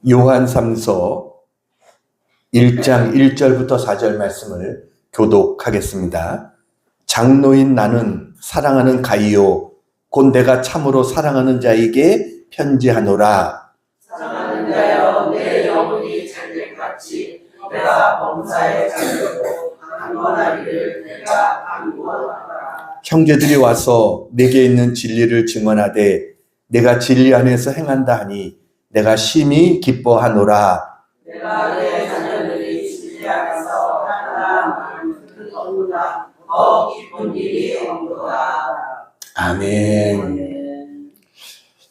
요한 3서 1장 1절부터 4절 말씀을 교독하겠습니다. 장로인 나는 사랑하는 가이오 곧 내가 참으로 사랑하는 자에게 편지하노라. 사랑하는 자여, 내 영혼이 잘될같이 내가 범사에 잘되고 강건하기를 내가 간구하노라. 형제들이 와서 내게 있는 진리를 증언하되 내가 진리 안에서 행한다 하니 내가 심히 기뻐하노라. 내가 내 자녀들이 진리 안에서 하나가 얻는다. 더 기쁜 일이 없노라. 아멘.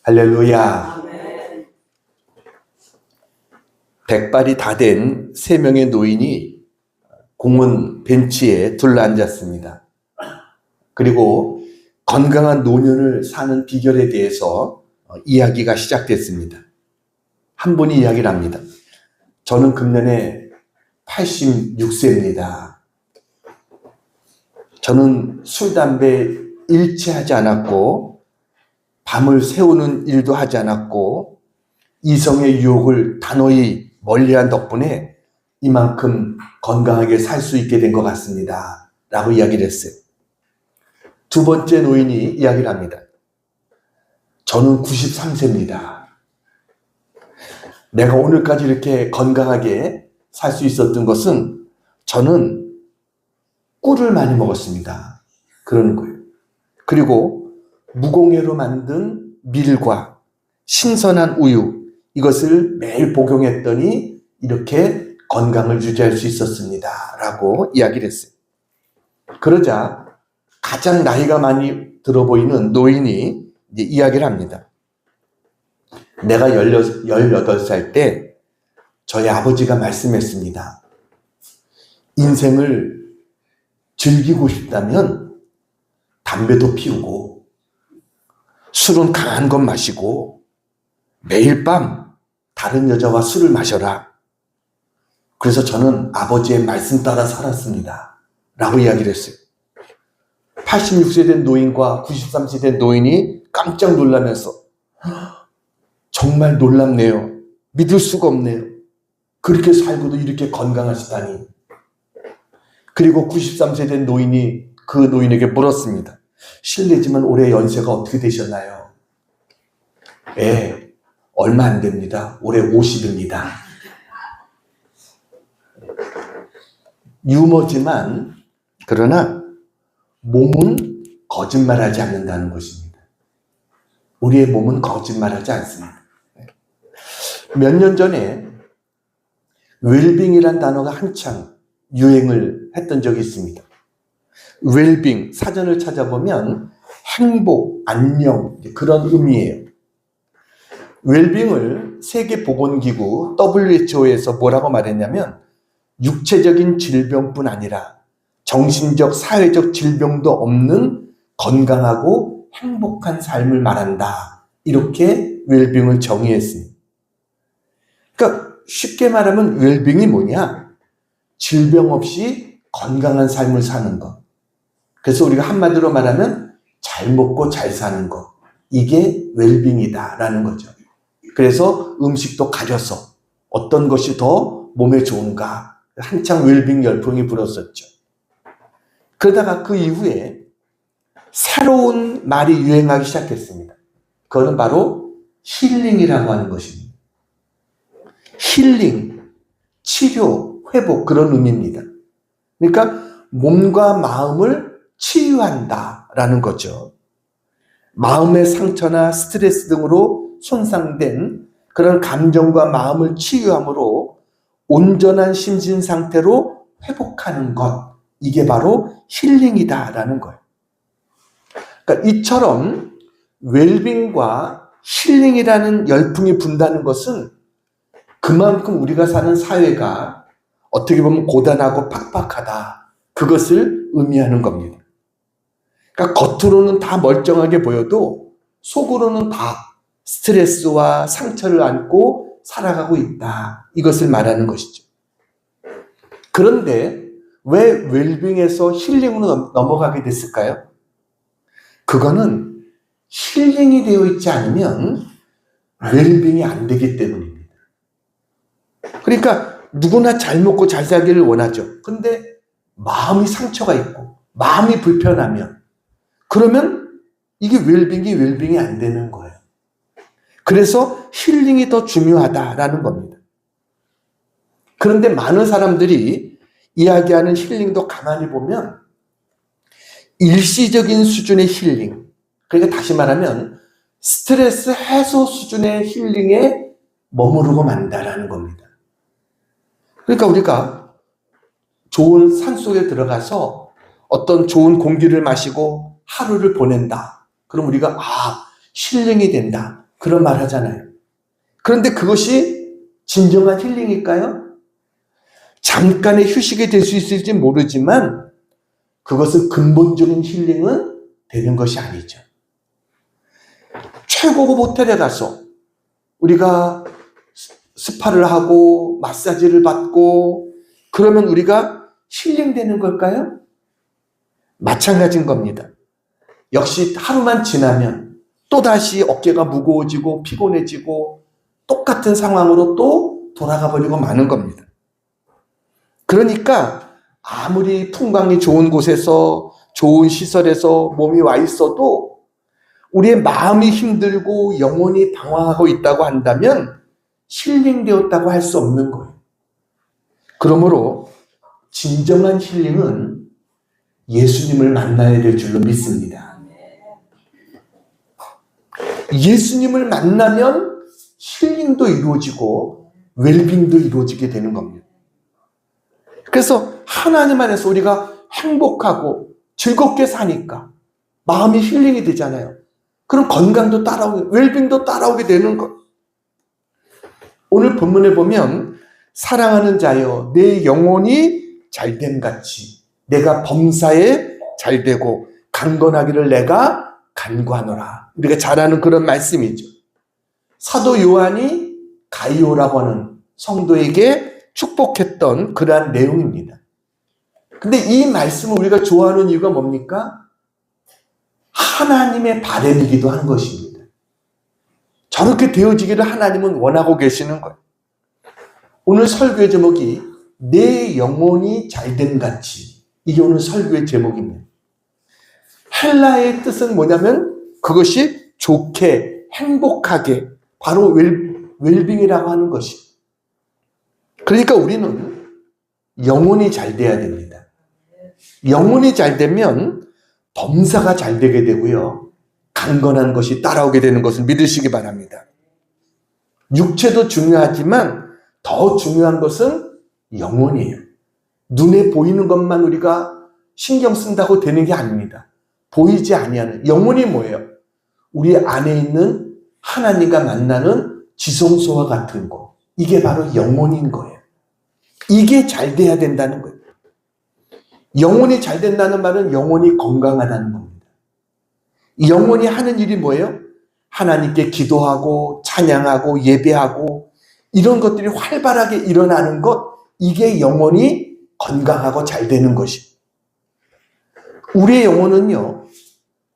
할렐루야. 아멘. 백발이 다 된 3명의 노인이 공원 벤치에 둘러앉았습니다. 그리고 건강한 노년을 사는 비결에 대해서 이야기가 시작됐습니다. 한 분이 이야기를 합니다. 저는 금년에 86세입니다. 저는 술, 담배 일체하지 않았고 밤을 새우는 일도 하지 않았고 이성의 유혹을 단호히 멀리한 덕분에 이만큼 건강하게 살 수 있게 된 것 같습니다. 라고 이야기를 했어요. 두 번째 노인이 이야기를 합니다. 저는 93세입니다. 내가 오늘까지 이렇게 건강하게 살 수 있었던 것은 저는 꿀을 많이 먹었습니다. 그러는 거예요. 그리고 무공해로 만든 밀과 신선한 우유 이것을 매일 복용했더니 이렇게 건강을 유지할 수 있었습니다. 라고 이야기를 했어요. 그러자 가장 나이가 많이 들어 보이는 노인이 이제 이야기를 합니다. 내가 18살 때 저희 아버지가 말씀했습니다. 인생을 즐기고 싶다면 담배도 피우고 술은 강한 것 마시고 매일 밤 다른 여자와 술을 마셔라. 그래서 저는 아버지의 말씀 따라 살았습니다. 라고 이야기를 했어요. 86세 된 노인과 93세 된 노인이 깜짝 놀라면서 정말 놀랍네요. 믿을 수가 없네요. 그렇게 살고도 이렇게 건강하시다니. 그리고 93세 된 노인이 그 노인에게 물었습니다. 실례지만 올해 연세가 어떻게 되셨나요? 얼마 안 됩니다. 올해 50입니다. 유머지만 그러나 몸은 거짓말하지 않는다는 것입니다. 우리의 몸은 거짓말하지 않습니다. 몇 년 전에 웰빙이란 단어가 한창 유행을 했던 적이 있습니다. 웰빙, 사전을 찾아보면 행복, 안녕 그런 의미예요. 웰빙을 세계보건기구 WHO에서 뭐라고 말했냐면 육체적인 질병뿐 아니라 정신적, 사회적 질병도 없는 건강하고 행복한 삶을 말한다. 이렇게 웰빙을 정의했습니다. 그러니까 쉽게 말하면 웰빙이 뭐냐? 질병 없이 건강한 삶을 사는 것. 그래서 우리가 한마디로 말하면 잘 먹고 잘 사는 것. 이게 웰빙이다라는 거죠. 그래서 음식도 가려서 어떤 것이 더 몸에 좋은가 한창 웰빙 열풍이 불었었죠. 그러다가 그 이후에 새로운 말이 유행하기 시작했습니다. 그거는 바로 힐링이라고 하는 것입니다. 힐링, 치료, 회복 그런 의미입니다. 그러니까 몸과 마음을 치유한다라는 거죠. 마음의 상처나 스트레스 등으로 손상된 그런 감정과 마음을 치유함으로 온전한 심신 상태로 회복하는 것. 이게 바로 힐링이다라는 거예요. 그러니까 이처럼 웰빙과 힐링이라는 열풍이 분다는 것은 그만큼 우리가 사는 사회가 어떻게 보면 고단하고 팍팍하다. 그것을 의미하는 겁니다. 그러니까 겉으로는 다 멀쩡하게 보여도 속으로는 다 스트레스와 상처를 안고 살아가고 있다. 이것을 말하는 것이죠. 그런데 왜 웰빙에서 힐링으로 넘어가게 됐을까요? 그거는 힐링이 되어 있지 않으면 웰빙이 안 되기 때문입니다. 그러니까 누구나 잘 먹고 잘 살기를 원하죠. 근데 마음이 상처가 있고 마음이 불편하면 그러면 이게 웰빙이 안 되는 거예요. 그래서 힐링이 더 중요하다라는 겁니다. 그런데 많은 사람들이 이야기하는 힐링도 가만히 보면 일시적인 수준의 힐링, 그러니까 다시 말하면 스트레스 해소 수준의 힐링에 머무르고 만다라는 겁니다. 그러니까 우리가 좋은 산속에 들어가서 어떤 좋은 공기를 마시고 하루를 보낸다. 그럼 우리가 힐링이 된다. 그런 말 하잖아요. 그런데 그것이 진정한 힐링일까요? 잠깐의 휴식이 될 수 있을지 모르지만 그것은 근본적인 힐링은 되는 것이 아니죠. 최고급 호텔에 가서 우리가 스파를 하고 마사지를 받고 그러면 우리가 힐링되는 걸까요? 마찬가지인 겁니다. 역시 하루만 지나면 또다시 어깨가 무거워지고 피곤해지고 똑같은 상황으로 또 돌아가 버리고 마는 겁니다. 그러니까 아무리 풍광이 좋은 곳에서 좋은 시설에서 몸이 와 있어도 우리의 마음이 힘들고 영혼이 방황하고 있다고 한다면 힐링되었다고 할 수 없는 거예요. 그러므로 진정한 힐링은 예수님을 만나야 될 줄로 믿습니다. 예수님을 만나면 힐링도 이루어지고 웰빙도 이루어지게 되는 겁니다. 그래서 하나님 안에서 우리가 행복하고 즐겁게 사니까 마음이 힐링이 되잖아요. 그럼 건강도 따라오게, 웰빙도 따라오게 되는 것. 오늘 본문에 보면 사랑하는 자여 내 영혼이 잘됨 같이 내가 범사에 잘되고 강건하기를 내가 간구하노라. 우리가 잘 아는 그런 말씀이죠. 사도 요한이 가이오라고 하는 성도에게 축복했던 그러한 내용입니다. 근데 이 말씀을 우리가 좋아하는 이유가 뭡니까? 하나님의 바람이기도 한 것입니다. 저렇게 되어지기를 하나님은 원하고 계시는 거예요. 오늘 설교의 제목이 내 영혼이 잘됨 같이, 이게 오늘 설교의 제목입니다. 헬라의 뜻은 뭐냐면 그것이 좋게, 행복하게, 바로 웰빙이라고 하는 것이. 그러니까 우리는 영혼이 잘 돼야 됩니다. 영혼이 잘 되면 범사가 잘 되게 되고요. 강건한 것이 따라오게 되는 것을 믿으시기 바랍니다. 육체도 중요하지만 더 중요한 것은 영혼이에요. 눈에 보이는 것만 우리가 신경 쓴다고 되는 게 아닙니다. 보이지 아니하는 영혼이 뭐예요? 우리 안에 있는 하나님과 만나는 지성소와 같은 것. 이게 바로 영혼인 거예요. 이게 잘 돼야 된다는 거예요. 영혼이 잘 된다는 말은 영혼이 건강하다는 겁니다. 영혼이 하는 일이 뭐예요? 하나님께 기도하고 찬양하고 예배하고 이런 것들이 활발하게 일어나는 것, 이게 영혼이 건강하고 잘 되는 것이. 우리의 영혼은요,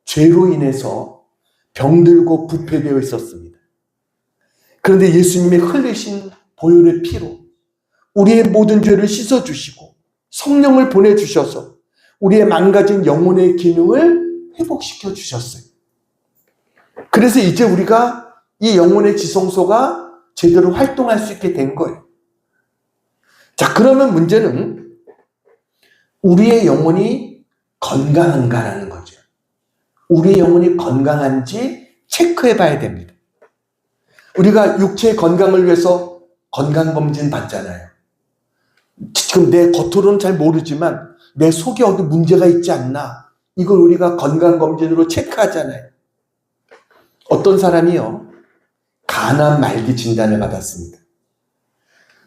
죄로 인해서 병들고 부패되어 있었습니다. 그런데 예수님이 흘리신 보혈의 피로 우리의 모든 죄를 씻어주시고 성령을 보내주셔서 우리의 망가진 영혼의 기능을 회복시켜 주셨어요. 그래서 이제 우리가 이 영혼의 지성소가 제대로 활동할 수 있게 된 거예요. 자, 그러면 문제는 우리의 영혼이 건강한가라는 거죠. 우리의 영혼이 건강한지 체크해 봐야 됩니다. 우리가 육체의 건강을 위해서 건강검진 받잖아요. 지금 내 겉으로는 잘 모르지만 내 속에 어디 문제가 있지 않나, 이걸 우리가 건강검진으로 체크하잖아요. 어떤 사람이요, 간암 말기 진단을 받았습니다.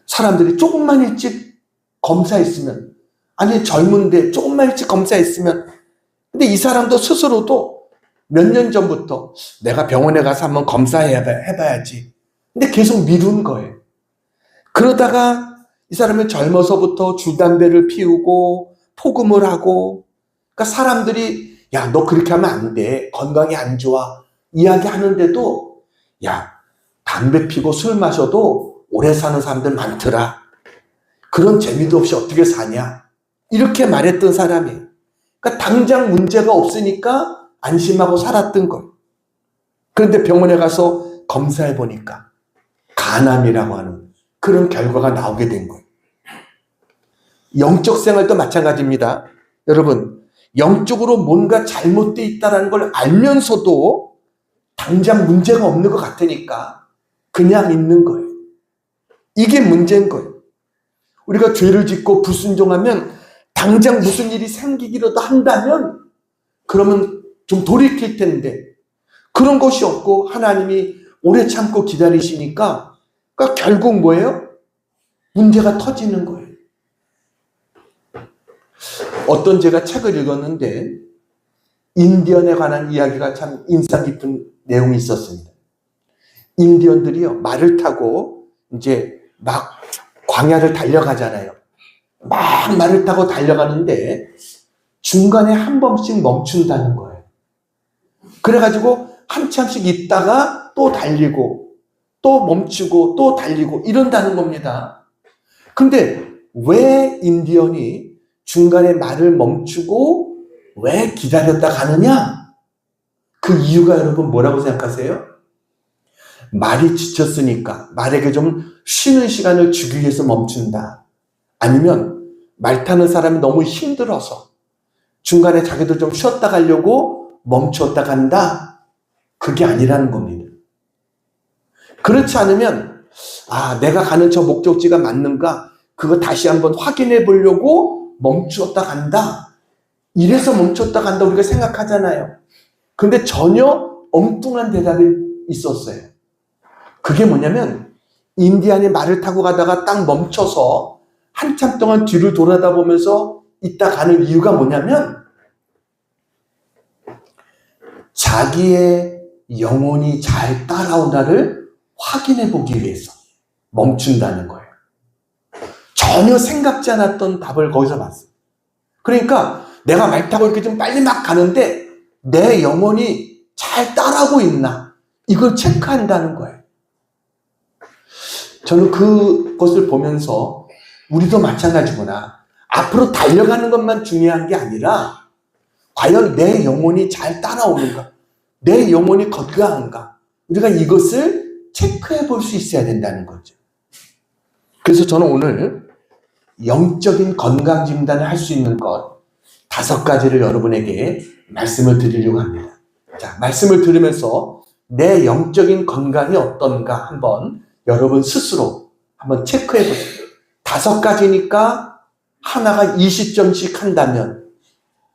사람들이 조금만 일찍 검사했으면, 아니 젊은데 조금만 일찍 검사했으면, 근데 이 사람도 스스로도 몇 년 전부터 내가 병원에 가서 한번 검사해봐야지. 근데 계속 미룬 거예요. 그러다가 이 사람은 젊어서부터 줄담배를 피우고 폭음을 하고, 그러니까 사람들이 야, 너 그렇게 하면 안 돼, 건강이 안 좋아 이야기하는데도 야, 담배 피고 술 마셔도 오래 사는 사람들 많더라. 그런 재미도 없이 어떻게 사냐. 이렇게 말했던 사람이. 그러니까 당장 문제가 없으니까 안심하고 살았던 거예요. 그런데 병원에 가서 검사해 보니까 간암이라고 하는 그런 결과가 나오게 된 거예요. 영적 생활도 마찬가지입니다. 여러분, 영적으로 뭔가 잘못되어 있다는 걸 알면서도 당장 문제가 없는 것 같으니까 그냥 있는 거예요. 이게 문제인 거예요. 우리가 죄를 짓고 불순종하면 당장 무슨 일이 생기기라도 한다면 그러면 좀 돌이킬 텐데 그런 것이 없고 하나님이 오래 참고 기다리시니까 그러니까 결국 뭐예요? 문제가 터지는 거예요. 어떤 제가 책을 읽었는데 인디언에 관한 이야기가 참 인상 깊은 내용이 있었습니다. 인디언들이요, 말을 타고 이제 막 광야를 달려가잖아요. 막 말을 타고 달려가는데 중간에 한 번씩 멈춘다는 거예요. 그래가지고 한참씩 있다가 또 달리고 또 멈추고 또 달리고 이런다는 겁니다. 근데 왜 인디언이 중간에 말을 멈추고 왜 기다렸다 가느냐? 그 이유가 여러분 뭐라고 생각하세요? 말이 지쳤으니까 말에게 좀 쉬는 시간을 주기 위해서 멈춘다. 아니면 말 타는 사람이 너무 힘들어서 중간에 자기도 좀 쉬었다 가려고 멈췄다 간다. 그게 아니라는 겁니다. 그렇지 않으면 내가 가는 저 목적지가 맞는가? 그거 다시 한번 확인해 보려고 멈췄다 간다. 이래서 멈췄다 간다 우리가 생각하잖아요. 근데 전혀 엉뚱한 대답이 있었어요. 그게 뭐냐면 인디안이 말을 타고 가다가 딱 멈춰서 한참 동안 뒤를 돌아다보면서 있다 가는 이유가 뭐냐면 자기의 영혼이 잘 따라오나를 확인해 보기 위해서 멈춘다는 거예요. 전혀 생각지 않았던 답을 거기서 봤어요. 그러니까 내가 말 타고 이렇게 좀 빨리 막 가는데 내 영혼이 잘 따라오고 있나 이걸 체크한다는 거예요. 저는 그것을 보면서 우리도 마찬가지구나. 앞으로 달려가는 것만 중요한 게 아니라 과연 내 영혼이 잘 따라오는가, 내 영혼이 건강한가, 우리가 이것을 체크해 볼 수 있어야 된다는 거죠. 그래서 저는 오늘 영적인 건강 진단을 할 수 있는 것 5가지를 여러분에게 말씀을 드리려고 합니다. 자, 말씀을 들으면서 내 영적인 건강이 어떤가 한번 여러분 스스로 한번 체크해 보세요. 5가지니까 하나가 20점씩 한다면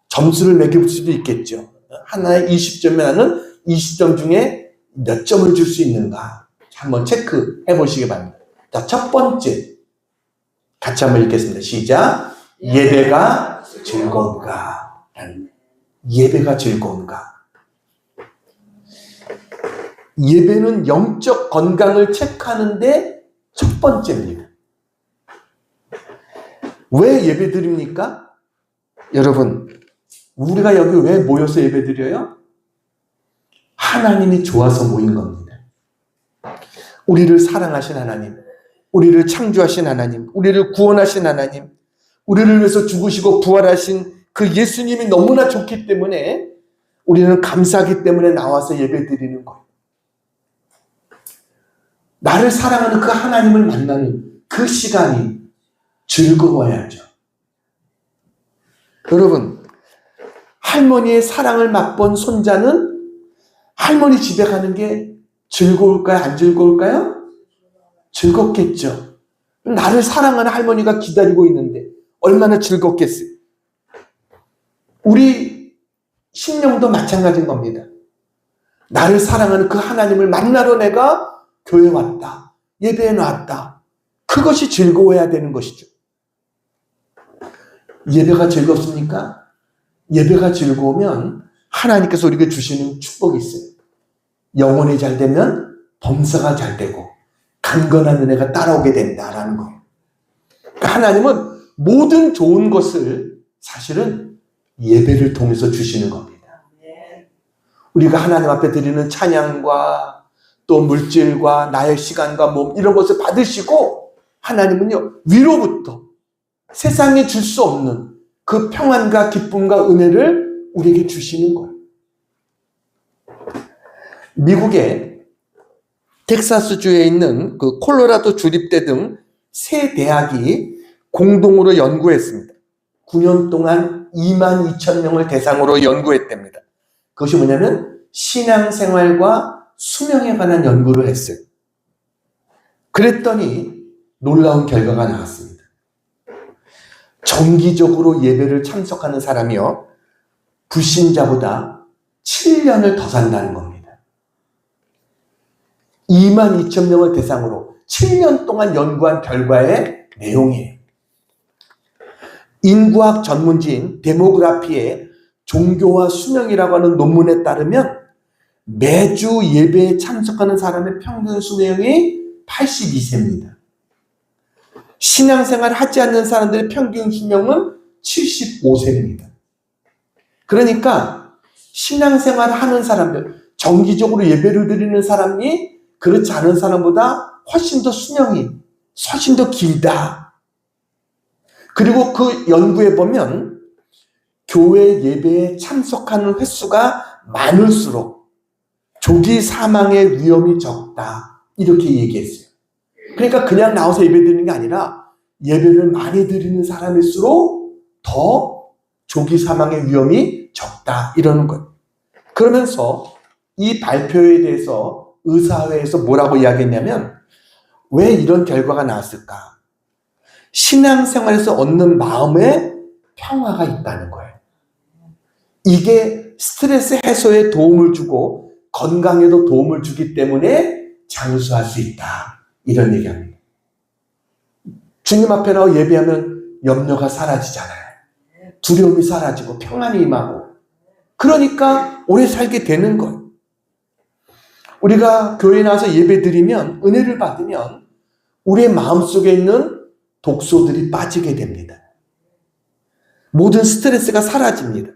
점수를 매길 수도 있겠죠. 하나에 20점이라는 20점 중에 몇 점을 줄 수 있는가 한번 체크해 보시기 바랍니다. 자, 첫 번째 같이 한번 읽겠습니다. 시작. 예배가 즐거운가? 예배가 즐거운가? 예배는 영적 건강을 체크하는데 첫 번째입니다. 왜 예배 드립니까? 여러분, 우리가 여기 왜 모여서 예배 드려요? 하나님이 좋아서 모인 겁니다. 우리를 사랑하신 하나님, 우리를 창조하신 하나님, 우리를 구원하신 하나님, 우리를 위해서 죽으시고 부활하신 그 예수님이 너무나 좋기 때문에 우리는 감사하기 때문에 나와서 예배 드리는 거예요. 나를 사랑하는 그 하나님을 만나는 그 시간이 즐거워야죠. 여러분, 할머니의 사랑을 맛본 손자는 할머니 집에 가는 게 즐거울까요? 안 즐거울까요? 즐겁겠죠. 나를 사랑하는 할머니가 기다리고 있는데 얼마나 즐겁겠어요. 우리 심령도 마찬가지인 겁니다. 나를 사랑하는 그 하나님을 만나러 내가 교회 왔다. 예배에 나왔다. 그것이 즐거워야 되는 것이죠. 예배가 즐겁습니까? 예배가 즐거우면 하나님께서 우리에게 주시는 축복이 있어요. 영혼이 잘 되면 범사가 잘 되고 강건한 은혜가 따라오게 된다라는 거예요. 그러니까 하나님은 모든 좋은 것을 사실은 예배를 통해서 주시는 겁니다. 우리가 하나님 앞에 드리는 찬양과 또 물질과 나의 시간과 몸 이런 것을 받으시고 하나님은요 위로부터 세상에 줄 수 없는 그 평안과 기쁨과 은혜를 우리에게 주시는 거예요. 미국의 텍사스주에 있는 그 콜로라도 주립대 등 세 대학이 공동으로 연구했습니다. 9년 동안 22,000명을 대상으로 연구했답니다. 그것이 뭐냐면 신앙생활과 수명에 관한 연구를 했어요. 그랬더니 놀라운 결과가 나왔습니다. 정기적으로 예배를 참석하는 사람이요 불신자보다 7년을 더 산다는 겁니다. 22,000명을 대상으로 7년 동안 연구한 결과의 내용이에요. 인구학 전문지인 데모그래피의 종교와 수명이라고 하는 논문에 따르면 매주 예배에 참석하는 사람의 평균 수명이 82세입니다. 신앙생활 하지 않는 사람들의 평균 수명은 75세입니다. 그러니까 신앙생활 하는 사람들, 정기적으로 예배를 드리는 사람이 그렇지 않은 사람보다 훨씬 더 수명이 훨씬 더 길다. 그리고 그 연구에 보면 교회 예배에 참석하는 횟수가 많을수록 조기 사망의 위험이 적다. 이렇게 얘기했어요. 그러니까 그냥 나와서 예배 드리는 게 아니라 예배를 많이 드리는 사람일수록 더 조기 사망의 위험이 적다. 이러는 거예요. 그러면서 이 발표에 대해서 의사회에서 뭐라고 이야기했냐면 왜 이런 결과가 나왔을까? 신앙생활에서 얻는 마음의 평화가 있다는 거예요. 이게 스트레스 해소에 도움을 주고 건강에도 도움을 주기 때문에 장수할 수 있다. 이런 얘기합니다. 주님 앞에 나와 예배하면 염려가 사라지잖아요. 두려움이 사라지고 평안이 임하고 그러니까 오래 살게 되는 거예요. 우리가 교회에 나와서 예배 드리면 은혜를 받으면 우리의 마음속에 있는 독소들이 빠지게 됩니다. 모든 스트레스가 사라집니다.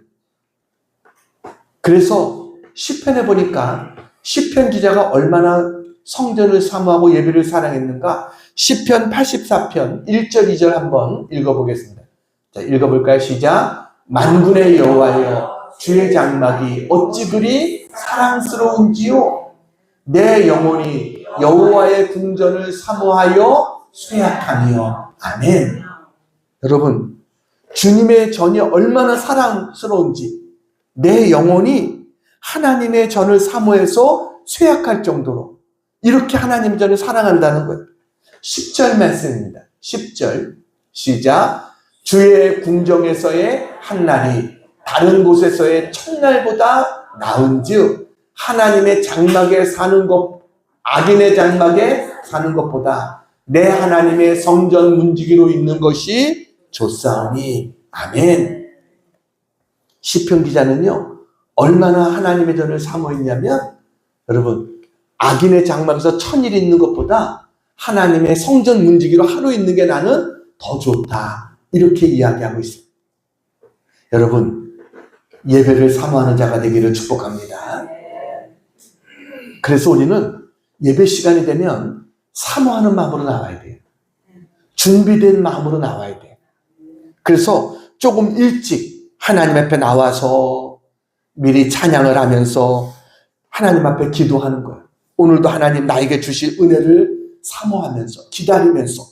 그래서 시편에 보니까 시편 기자가 얼마나 성전을 사모하고 예배를 사랑했는가 시편 84편 1절 2절 한번 읽어보겠습니다. 자, 읽어볼까요? 시작. 만군의 여호와여 주의 장막이 어찌 그리 사랑스러운지요 내 영혼이 여호와의 궁전을 사모하여 쇠약하며 아멘. 여러분 주님의 전이 얼마나 사랑스러운지 내 영혼이 하나님의 전을 사모해서 쇠약할 정도로 이렇게 하나님 전을 사랑한다는 거예요. 10절 말씀입니다. 10절 시작. 주의 궁정에서의 한날이 다른 곳에서의 첫날보다 나은즉 하나님의 장막에 사는 것 악인의 장막에 사는 것보다 내 하나님의 성전 문지기로 있는 것이 좋사오니 아멘. 시편 기자는요 얼마나 하나님의 전을 사모했냐면 여러분 악인의 장막에서 천일 있는 것보다 하나님의 성전 문지기로 하루 있는 게 나는 더 좋다 이렇게 이야기하고 있습니다. 여러분 예배를 사모하는 자가 되기를 축복합니다. 그래서 우리는 예배 시간이 되면 사모하는 마음으로 나와야 돼요. 준비된 마음으로 나와야 돼요. 그래서 조금 일찍 하나님 앞에 나와서 미리 찬양을 하면서 하나님 앞에 기도하는 거예요. 오늘도 하나님 나에게 주실 은혜를 사모하면서 기다리면서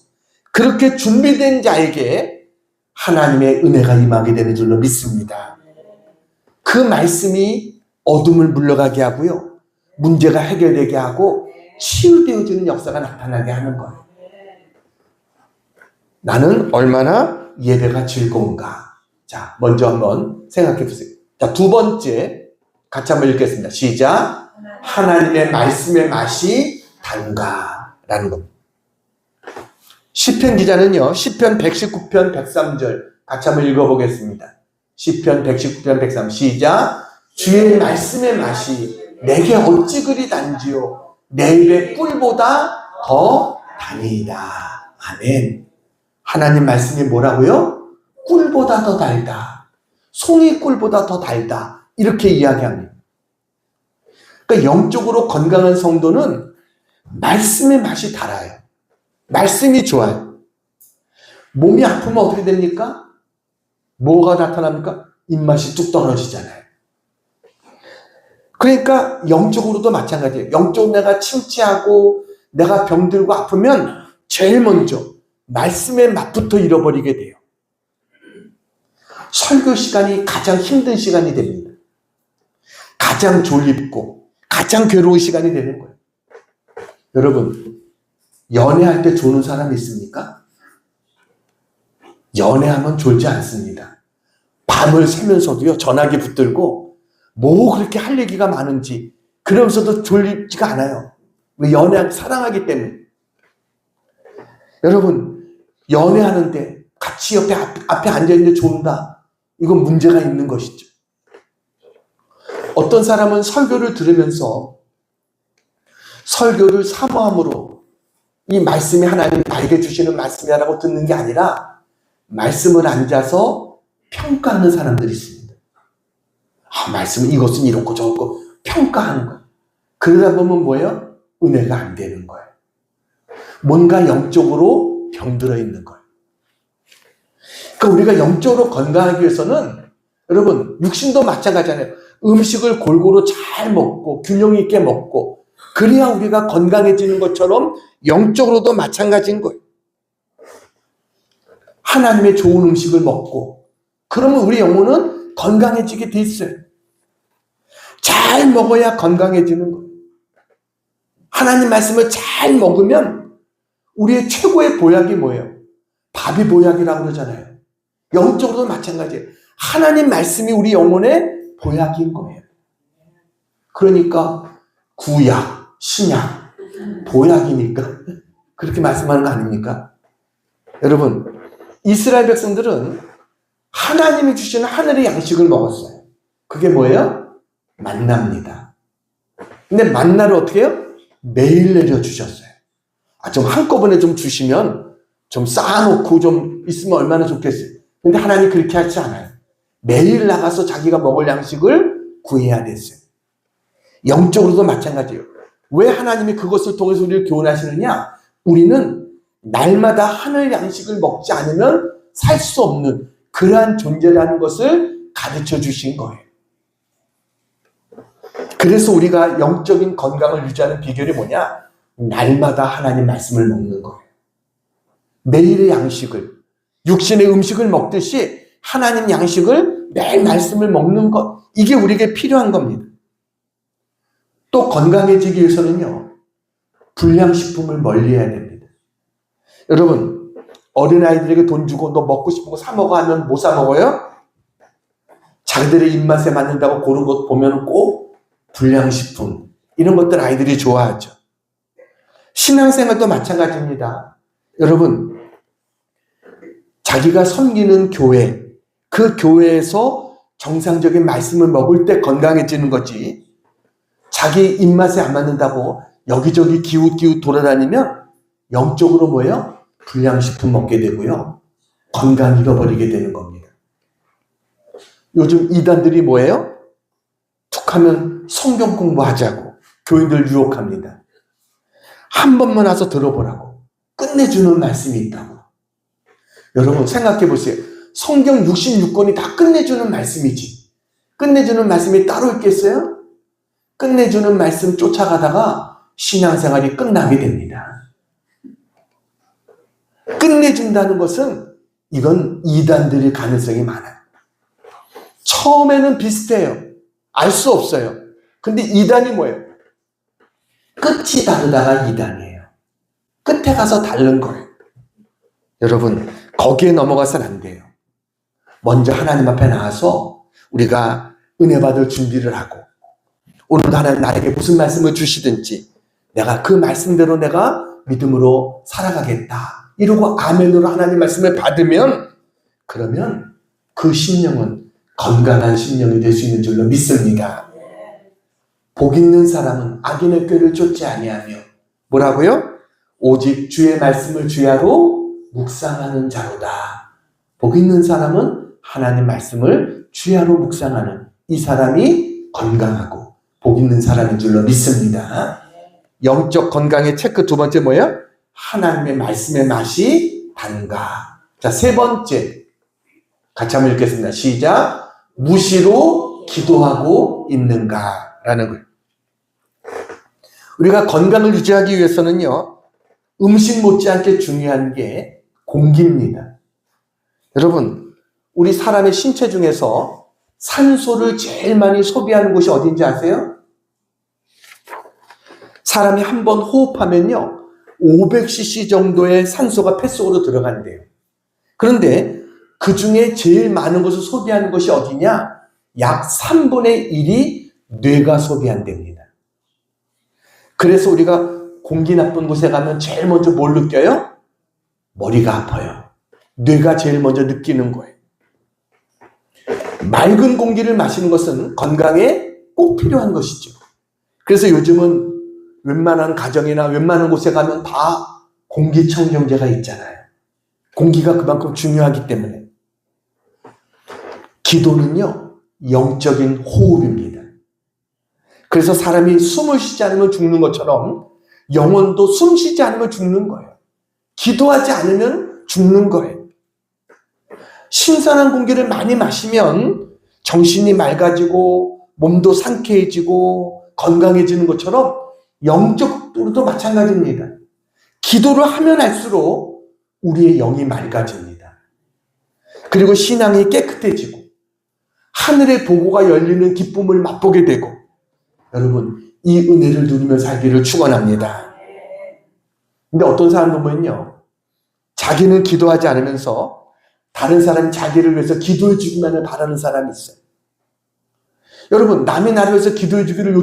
그렇게 준비된 자에게 하나님의 은혜가 임하게 되는 줄로 믿습니다. 그 말씀이 어둠을 물러가게 하고요. 문제가 해결되게 하고 치유되어지는 역사가 나타나게 하는 거예요. 나는 얼마나 예배가 즐거운가. 자, 먼저 한번 생각해 보세요. 자, 두 번째 같이 한번 읽겠습니다. 시작. 하나님의 말씀의 맛이 다른가라는 겁니다. 시편 기자는요. 시편 119편 103절 같이 한번 읽어보겠습니다. 시편 119편 103 시작. 주의 말씀의 맛이 내게 어찌 그리 단지요 내 입의 꿀보다 더 다니이다. 아멘. 하나님 말씀이 뭐라고요? 꿀보다 더 달다. 송이 꿀보다 더 달다. 이렇게 이야기합니다. 그러니까 영적으로 건강한 성도는 말씀의 맛이 달아요. 말씀이 좋아요. 몸이 아프면 어떻게 됩니까? 뭐가 나타납니까? 입맛이 뚝 떨어지잖아요. 그러니까 영적으로도 마찬가지예요. 영적으로 내가 침체하고 내가 병들고 아프면 제일 먼저 말씀의 맛부터 잃어버리게 돼요. 설교 시간이 가장 힘든 시간이 됩니다. 가장 졸립고 가장 괴로운 시간이 되는 거예요. 여러분, 연애할 때 조는 사람 있습니까? 연애하면 졸지 않습니다. 밤을 새면서도요, 전화기 붙들고 뭐 그렇게 할 얘기가 많은지 그러면서도 졸리지가 않아요. 왜? 연애하고 사랑하기 때문에. 여러분, 연애하는데 같이 앞에 앉아있는데 존다. 이건 문제가 있는 것이죠. 어떤 사람은 설교를 들으면서 설교를 사모함으로 이 말씀이 하나님 나에게 주시는 말씀이라고 듣는 게 아니라 말씀을 앉아서 평가하는 사람들이 있습니다. 말씀은 이것은 이렇고 저렇고 평가하는 거예요. 그러다 보면 뭐예요? 은혜가 안 되는 거예요. 뭔가 영적으로 병들어 있는 거예요. 그러니까 우리가 영적으로 건강하기 위해서는 여러분, 육신도 마찬가지잖아요. 음식을 골고루 잘 먹고 균형 있게 먹고 그래야 우리가 건강해지는 것처럼 영적으로도 마찬가지인 거예요. 하나님의 좋은 음식을 먹고 그러면 우리 영혼은 건강해지게 돼 있어요. 잘 먹어야 건강해지는 거예요. 하나님 말씀을 잘 먹으면 우리의 최고의 보약이 뭐예요? 밥이 보약이라고 그러잖아요. 영적으로도 마찬가지예요. 하나님 말씀이 우리 영혼의 보약인 거예요. 그러니까 구약, 신약, 보약이니까 그렇게 말씀하는 거 아닙니까? 여러분, 이스라엘 백성들은 하나님이 주시는 하늘의 양식을 먹었어요. 그게 뭐예요? 만나입니다. 근데 만나를 어떻게 해요? 매일 내려주셨어요. 좀 한꺼번에 좀 주시면 좀 쌓아놓고 좀 있으면 얼마나 좋겠어요. 근데 하나님 그렇게 하지 않아요. 매일 나가서 자기가 먹을 양식을 구해야 됐어요. 영적으로도 마찬가지예요. 왜 하나님이 그것을 통해서 우리를 교훈하시느냐? 우리는 날마다 하늘 양식을 먹지 않으면 살 수 없는 그러한 존재라는 것을 가르쳐 주신 거예요. 그래서 우리가 영적인 건강을 유지하는 비결이 뭐냐? 날마다 하나님 말씀을 먹는 거예요. 매일의 양식을, 육신의 음식을 먹듯이 하나님 양식을 매일 말씀을 먹는 것, 이게 우리에게 필요한 겁니다. 또 건강해지기 위해서는요, 불량식품을 멀리해야 됩니다. 여러분, 어린아이들에게 돈 주고 너 먹고 싶은 거 사 먹어 하면 못 사 먹어요? 자기들의 입맛에 맞는다고 고른 것 보면 꼭 불량식품, 이런 것들 아이들이 좋아하죠. 신앙생활도 마찬가지입니다. 여러분, 자기가 섬기는 교회, 그 교회에서 정상적인 말씀을 먹을 때 건강해지는 거지, 자기 입맛에 안 맞는다고 여기저기 기웃기웃 돌아다니면 영적으로 뭐예요? 불량식품 먹게 되고요, 건강 잃어버리게 되는 겁니다. 요즘 이단들이 뭐예요? 툭 하면 성경 공부하자고 교인들 유혹합니다. 한 번만 와서 들어보라고, 끝내주는 말씀이 있다고. 여러분 생각해 보세요. 성경 66권이 다 끝내주는 말씀이지, 끝내주는 말씀이 따로 있겠어요? 끝내주는 말씀 쫓아가다가 신앙생활이 끝나게 됩니다. 끝내준다는 것은 이건 이단들일 가능성이 많아요. 처음에는 비슷해요. 알 수 없어요. 근데 이단이 뭐예요? 끝이 다르다가 이단이에요. 끝에 가서 다른 거예요. 여러분, 거기에 넘어가서는 안 돼요. 먼저 하나님 앞에 나와서 우리가 은혜 받을 준비를 하고, 오늘도 하나님 나에게 무슨 말씀을 주시든지 내가 그 말씀대로 내가 믿음으로 살아가겠다 이러고 아멘으로 하나님 말씀을 받으면, 그러면 그 심령은 건강한 심령이 될 수 있는 줄로 믿습니다. 복 있는 사람은 악인의 꾀를 쫓지 아니하며, 뭐라고요? 오직 주의 말씀을 주야로 묵상하는 자로다. 복 있는 사람은 하나님 말씀을 주야로 묵상하는 이 사람이 건강하고 복 있는 사람인 줄로 믿습니다. 영적 건강의 체크 두 번째 뭐예요? 하나님의 말씀의 맛이 단가. 자, 세 번째. 같이 한번 읽겠습니다. 시작. 무시로 기도하고 있는가라는 거예요. 우리가 건강을 유지하기 위해서는요, 음식 못지않게 중요한 게 공기입니다. 여러분, 우리 사람의 신체 중에서 산소를 제일 많이 소비하는 곳이 어딘지 아세요? 사람이 한 번 호흡하면요, 500cc 정도의 산소가 폐 속으로 들어간대요. 그런데 그 중에 제일 많은 것을 소비하는 것이 어디냐? 약 3분의 1이 뇌가 소비한답니다. 그래서 우리가 공기 나쁜 곳에 가면 제일 먼저 뭘 느껴요? 머리가 아파요. 뇌가 제일 먼저 느끼는 거예요. 맑은 공기를 마시는 것은 건강에 꼭 필요한 것이죠. 그래서 요즘은 웬만한 가정이나 웬만한 곳에 가면 다 공기청정제가 있잖아요. 공기가 그만큼 중요하기 때문에. 기도는요, 영적인 호흡입니다. 그래서 사람이 숨을 쉬지 않으면 죽는 것처럼 영혼도 숨 쉬지 않으면 죽는 거예요. 기도하지 않으면 죽는 거예요. 신선한 공기를 많이 마시면 정신이 맑아지고 몸도 상쾌해지고 건강해지는 것처럼 영적으로도 마찬가지입니다. 기도를 하면 할수록 우리의 영이 맑아집니다. 그리고 신앙이 깨끗해지고 하늘의 보고가 열리는 기쁨을 맛보게 되고, 여러분, 이 은혜를 누리며 살기를 축원합니다. 근데 어떤 사람들 보면요, 자기는 기도하지 않으면서 다른 사람이 자기를 위해서 기도해 주기만을 바라는 사람이 있어요. 여러분, 남이 나를 위해서 기도해 주기를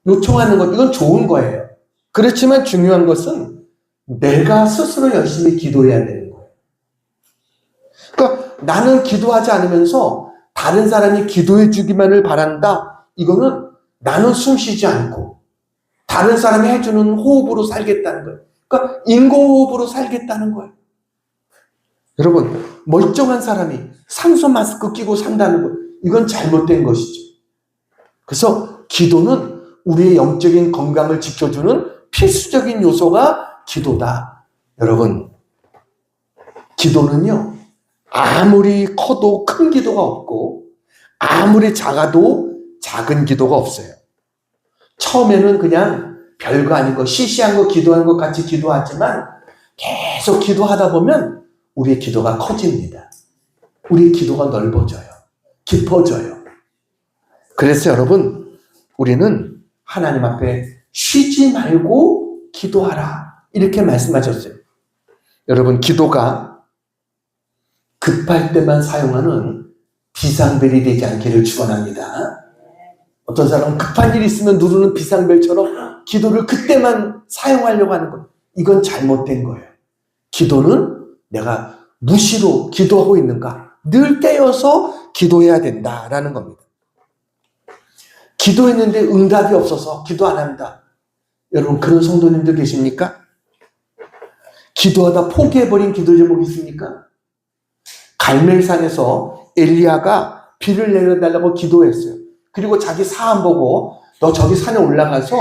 요청하는 것, 이건 좋은 거예요. 그렇지만 중요한 것은 내가 스스로 열심히 기도해야 되는 거예요. 그러니까 나는 기도하지 않으면서 다른 사람이 기도해 주기만을 바란다. 이거는 나는 숨 쉬지 않고 다른 사람이 해주는 호흡으로 살겠다는 거예요. 그러니까 인공호흡으로 살겠다는 거예요. 여러분, 멀쩡한 사람이 산소 마스크 끼고 산다는 거, 이건 잘못된 것이죠. 그래서 기도는 우리의 영적인 건강을 지켜주는 필수적인 요소가 기도다. 여러분, 기도는요, 아무리 커도 큰 기도가 없고 아무리 작아도 작은 기도가 없어요. 처음에는 그냥 별거 아닌 거, 시시한 거 기도하는 것 같이 기도하지만 계속 기도하다 보면 우리의 기도가 커집니다. 우리의 기도가 넓어져요. 깊어져요. 그래서 여러분, 우리는 하나님 앞에 쉬지 말고 기도하라, 이렇게 말씀하셨어요. 여러분, 기도가 급할 때만 사용하는 비상벨이 되지 않기를 축원합니다. 어떤 사람은 급한 일이 있으면 누르는 비상벨처럼 기도를 그때만 사용하려고 하는 것, 이건 잘못된 거예요. 기도는 내가 무시로 기도하고 있는가, 늘 깨어서 기도해야 된다라는 겁니다. 기도했는데 응답이 없어서 기도 안 한다. 여러분, 그런 성도님들 계십니까? 기도하다 포기해버린 기도 제목 있습니까? 갈멜산에서 엘리야가 비를 내려달라고 기도했어요. 그리고 자기 사안 보고 너 저기 산에 올라가서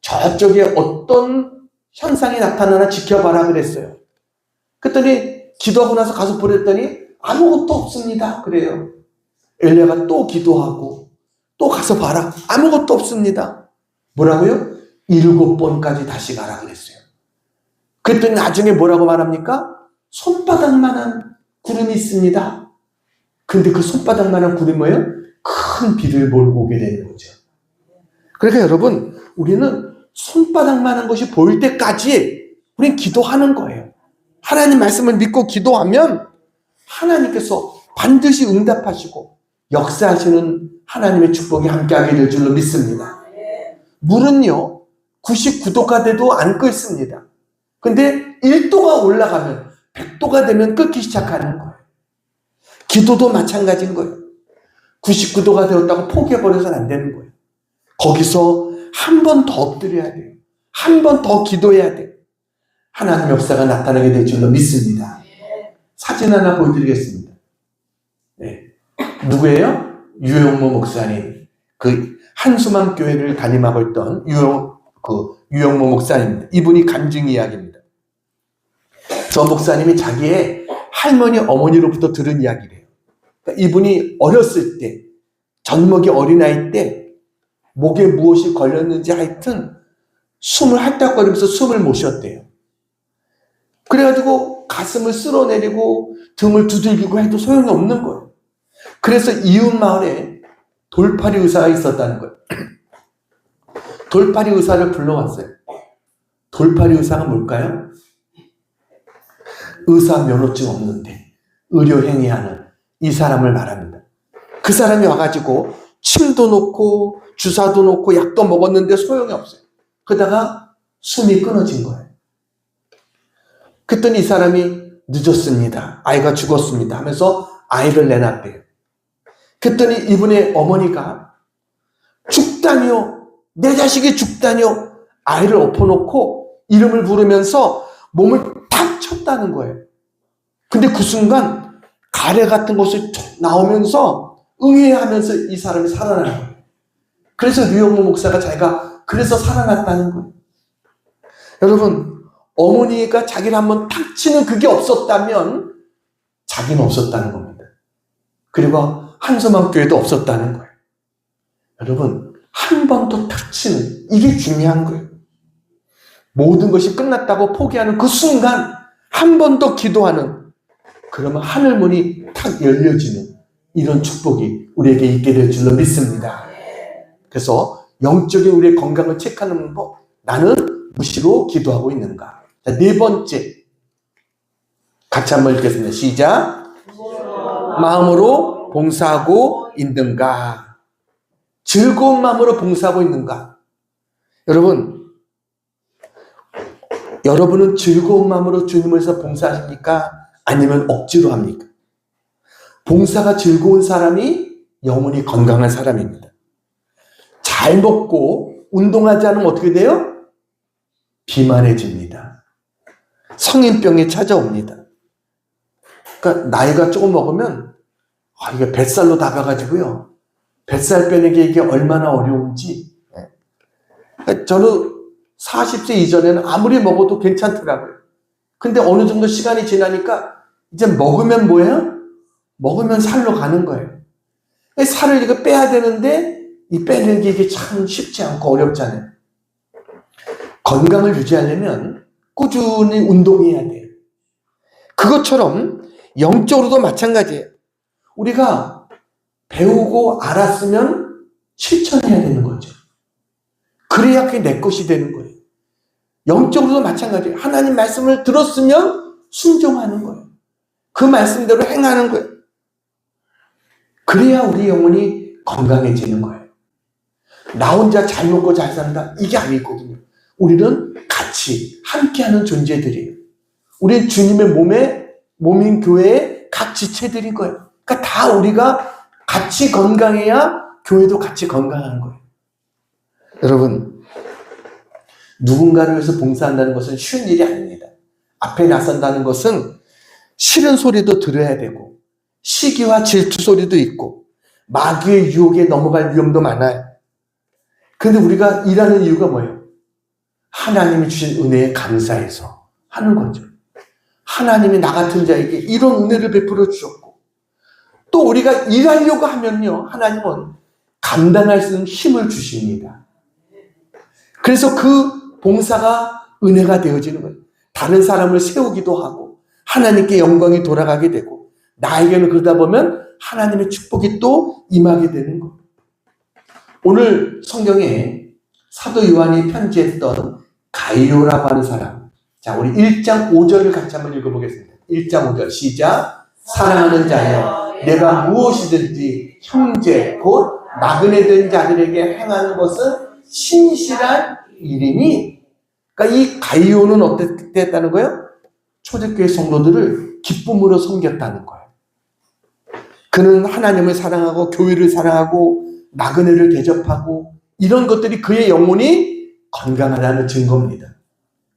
저쪽에 어떤 현상이 나타나나 지켜봐라 그랬어요. 그랬더니 기도하고 나서 가서 보랬더니 아무것도 없습니다 그래요. 엘리야가 또 기도하고 또 가서 봐라, 아무것도 없습니다. 뭐라고요? 7번까지 다시 가라 그랬어요. 그랬더니 나중에 뭐라고 말합니까? 손바닥만한 구름이 있습니다. 근데 그 손바닥만한 구름이 뭐예요? 큰 비를 몰고 오게 되는 거죠. 그러니까 여러분, 우리는 손바닥만한 것이 보일 때까지 우리는 기도하는 거예요. 하나님 말씀을 믿고 기도하면 하나님께서 반드시 응답하시고 역사하시는 하나님의 축복이 함께하게 될 줄로 믿습니다. 물은요, 99도가 돼도 안 끓습니다. 근데 1도가 올라가면 100도가 되면 끓기 시작하는 거예요. 기도도 마찬가지인 거예요. 99도가 되었다고 포기해버려서는 안 되는 거예요. 거기서 한 번 더 엎드려야 돼요. 한 번 더 기도해야 돼요. 하나님의 역사가 나타나게 될 줄로 믿습니다. 사진 하나 보여드리겠습니다. 네. 누구예요? 유영모 목사님. 그 한수망 교회를 담임하고 있던 유영모 목사님입니다. 이분이 간증 이야기입니다. 저 목사님이 자기의 할머니 어머니로부터 들은 이야기래요. 그러니까 이분이 어렸을 때, 젖먹이 어린아이 때 목에 무엇이 걸렸는지 하여튼 숨을 헐떡거리면서 숨을 못 쉬었대요. 그래가지고 가슴을 쓸어내리고 등을 두들기고 해도 소용이 없는 거예요. 그래서 이웃 마을에 돌팔이 의사가 있었다는 거예요. 돌팔이 의사를 불러왔어요. 돌팔이 의사가 뭘까요? 의사 면허증 없는데 의료행위하는 이 사람을 말합니다. 그 사람이 와가지고 침도 놓고 주사도 놓고 약도 먹었는데 소용이 없어요. 그러다가 숨이 끊어진 거예요. 그랬더니 이 사람이 늦었습니다. 아이가 죽었습니다 하면서 아이를 내놨대요. 그랬더니 이분의 어머니가 죽다니요, 내 자식이 죽다니요, 아이를 엎어놓고 이름을 부르면서 몸을 탁 쳤다는 거예요. 근데 그 순간 가래 같은 것이 나오면서 응애하면서 이 사람이 살아나는 거예요. 그래서 류영모 목사가 자기가 그래서 살아났다는 거예요. 여러분, 어머니가 자기를 한번 탁 치는 그게 없었다면 자기는 없었다는 겁니다. 그리고 한소망 교회도 없었다는 거예요. 여러분, 한 번 더 탁 치는 이게 중요한 거예요. 모든 것이 끝났다고 포기하는 그 순간 한 번 더 기도하는, 그러면 하늘문이 탁 열려지는 이런 축복이 우리에게 있게 될 줄로 믿습니다. 그래서 영적인 우리의 건강을 체크하는 법, 나는 무시로 기도하고 있는가. 자, 네 번째, 같이 한번 읽겠습니다. 시작. 마음으로 봉사하고 있는가? 즐거운 마음으로 봉사하고 있는가? 여러분은 즐거운 마음으로 주님을 위해서 봉사하십니까? 아니면 억지로 합니까? 봉사가 즐거운 사람이 영혼이 건강한 사람입니다. 잘 먹고 운동하지 않으면 어떻게 돼요? 비만해집니다. 성인병이 찾아옵니다. 그러니까 나이가 조금 먹으면 이게 뱃살로 다가가지고요. 뱃살 빼는 게 이게 얼마나 어려운지. 저는 40세 이전에는 아무리 먹어도 괜찮더라고요. 근데 어느 정도 시간이 지나니까 이제 먹으면 뭐예요? 먹으면 살로 가는 거예요. 살을 이거 빼야 되는데 이 빼는 게 이게 참 쉽지 않고 어렵잖아요. 건강을 유지하려면 꾸준히 운동해야 돼요. 그것처럼 영적으로도 마찬가지예요. 우리가 배우고 알았으면 실천해야 되는 거죠. 그래야 그게 내 것이 되는 거예요. 영적으로도 마찬가지예요. 하나님 말씀을 들었으면 순종하는 거예요. 그 말씀대로 행하는 거예요. 그래야 우리 영혼이 건강해지는 거예요. 나 혼자 잘 먹고 잘 산다, 이게 아니거든요. 우리는 같이 함께하는 존재들이에요. 우리는 주님의 몸인 교회의 각 지체들인 거예요. 그러니까 다 우리가 같이 건강해야 교회도 같이 건강한 거예요. 여러분, 누군가를 위해서 봉사한다는 것은 쉬운 일이 아닙니다. 앞에 나선다는 것은 싫은 소리도 들어야 되고 시기와 질투 소리도 있고 마귀의 유혹에 넘어갈 위험도 많아요. 그런데 우리가 일하는 이유가 뭐예요? 하나님이 주신 은혜에 감사해서 하는 거죠. 하나님이 나 같은 자에게 이런 은혜를 베풀어 주셨고, 또 우리가 일하려고 하면요, 하나님은 감당할 수 있는 힘을 주십니다. 그래서 그 봉사가 은혜가 되어지는 거예요. 다른 사람을 세우기도 하고 하나님께 영광이 돌아가게 되고, 나에게는 그러다 보면 하나님의 축복이 또 임하게 되는 거예요. 오늘 성경에 사도 요한이 편지했던 가이오라고 하는 사람, 자, 우리 1장 5절을 같이 한번 읽어보겠습니다. 1장 5절 시작. 사랑하는 자여, 내가 무엇이든지 형제 곧 나그네 된 자들에게 행하는 것은 신실한 일이니. 그러니까 이 가이오는 어떻게 했다는 거예요? 초대교회 성도들을 기쁨으로 섬겼다는 거예요. 그는 하나님을 사랑하고 교회를 사랑하고 나그네를 대접하고 이런 것들이 그의 영혼이 건강하다는 증거입니다.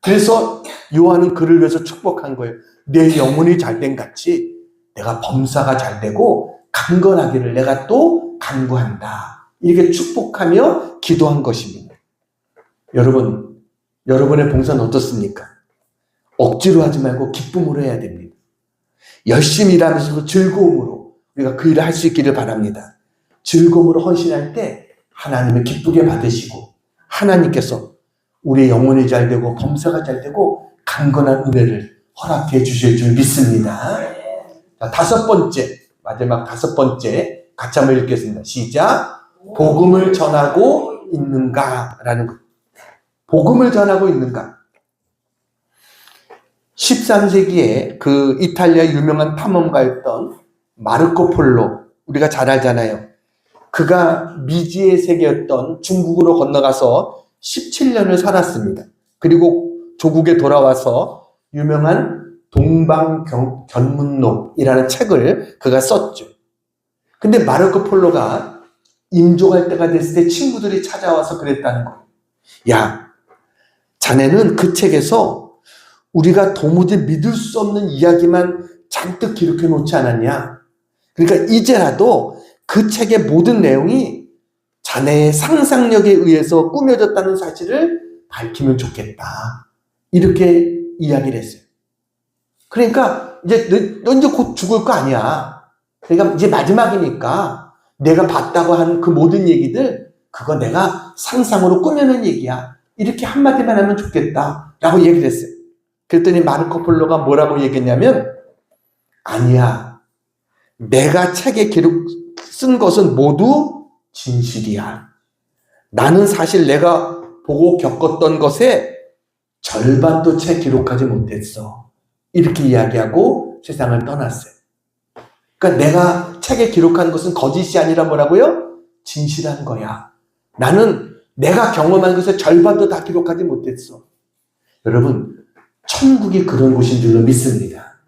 그래서 요한은 그를 위해서 축복한 거예요. 내 영혼이 잘된 같이 내가 범사가 잘되고 강건하기를 내가 또 간구한다. 이렇게 축복하며 기도한 것입니다. 여러분, 여러분의 봉사는 어떻습니까? 억지로 하지 말고 기쁨으로 해야 됩니다. 열심히 일하면서도 즐거움으로 우리가 그 일을 할 수 있기를 바랍니다. 즐거움으로 헌신할 때 하나님을 기쁘게 받으시고 하나님께서 우리의 영혼이 잘 되고 범사가 잘 되고 강건한 은혜를 허락해 주실 줄 믿습니다. 자, 다섯 번째, 마지막 다섯 번째 같이 한번 읽겠습니다. 시작. 복음을 전하고 있는가라는 것. 복음을 전하고 있는가. 13세기에 그 이탈리아 유명한 탐험가였던 마르코 폴로, 우리가 잘 알잖아요. 그가 미지의 세계였던 중국으로 건너가서 17년을 살았습니다. 그리고 조국에 돌아와서 유명한 동방견문록이라는 책을 그가 썼죠. 근데 마르코 폴로가 임종할 때가 됐을 때 친구들이 찾아와서 그랬다는 거예요. 야, 자네는 그 책에서 우리가 도무지 믿을 수 없는 이야기만 잔뜩 기록해 놓지 않았냐? 그러니까 이제라도 그 책의 모든 내용이 자네의 상상력에 의해서 꾸며졌다는 사실을 밝히면 좋겠다. 이렇게 이야기를 했어요. 그러니까 이제 너 이제 곧 죽을 거 아니야. 그러니까 이제 마지막이니까 내가 봤다고 하는 그 모든 얘기들 그거 내가 상상으로 꾸며낸 얘기야. 이렇게 한마디만 하면 좋겠다. 라고 얘기를 했어요. 그랬더니 마르코 폴로가 뭐라고 얘기했냐면 아니야. 내가 책에 쓴 것은 모두 진실이야. 나는 사실 내가 보고 겪었던 것의 절반도 채 기록하지 못했어. 이렇게 이야기하고 세상을 떠났어요. 그러니까 내가 책에 기록한 것은 거짓이 아니라 뭐라고요? 진실한 거야. 나는 내가 경험한 것의 절반도 다 기록하지 못했어. 여러분, 천국이 그런 곳인 줄로 믿습니다.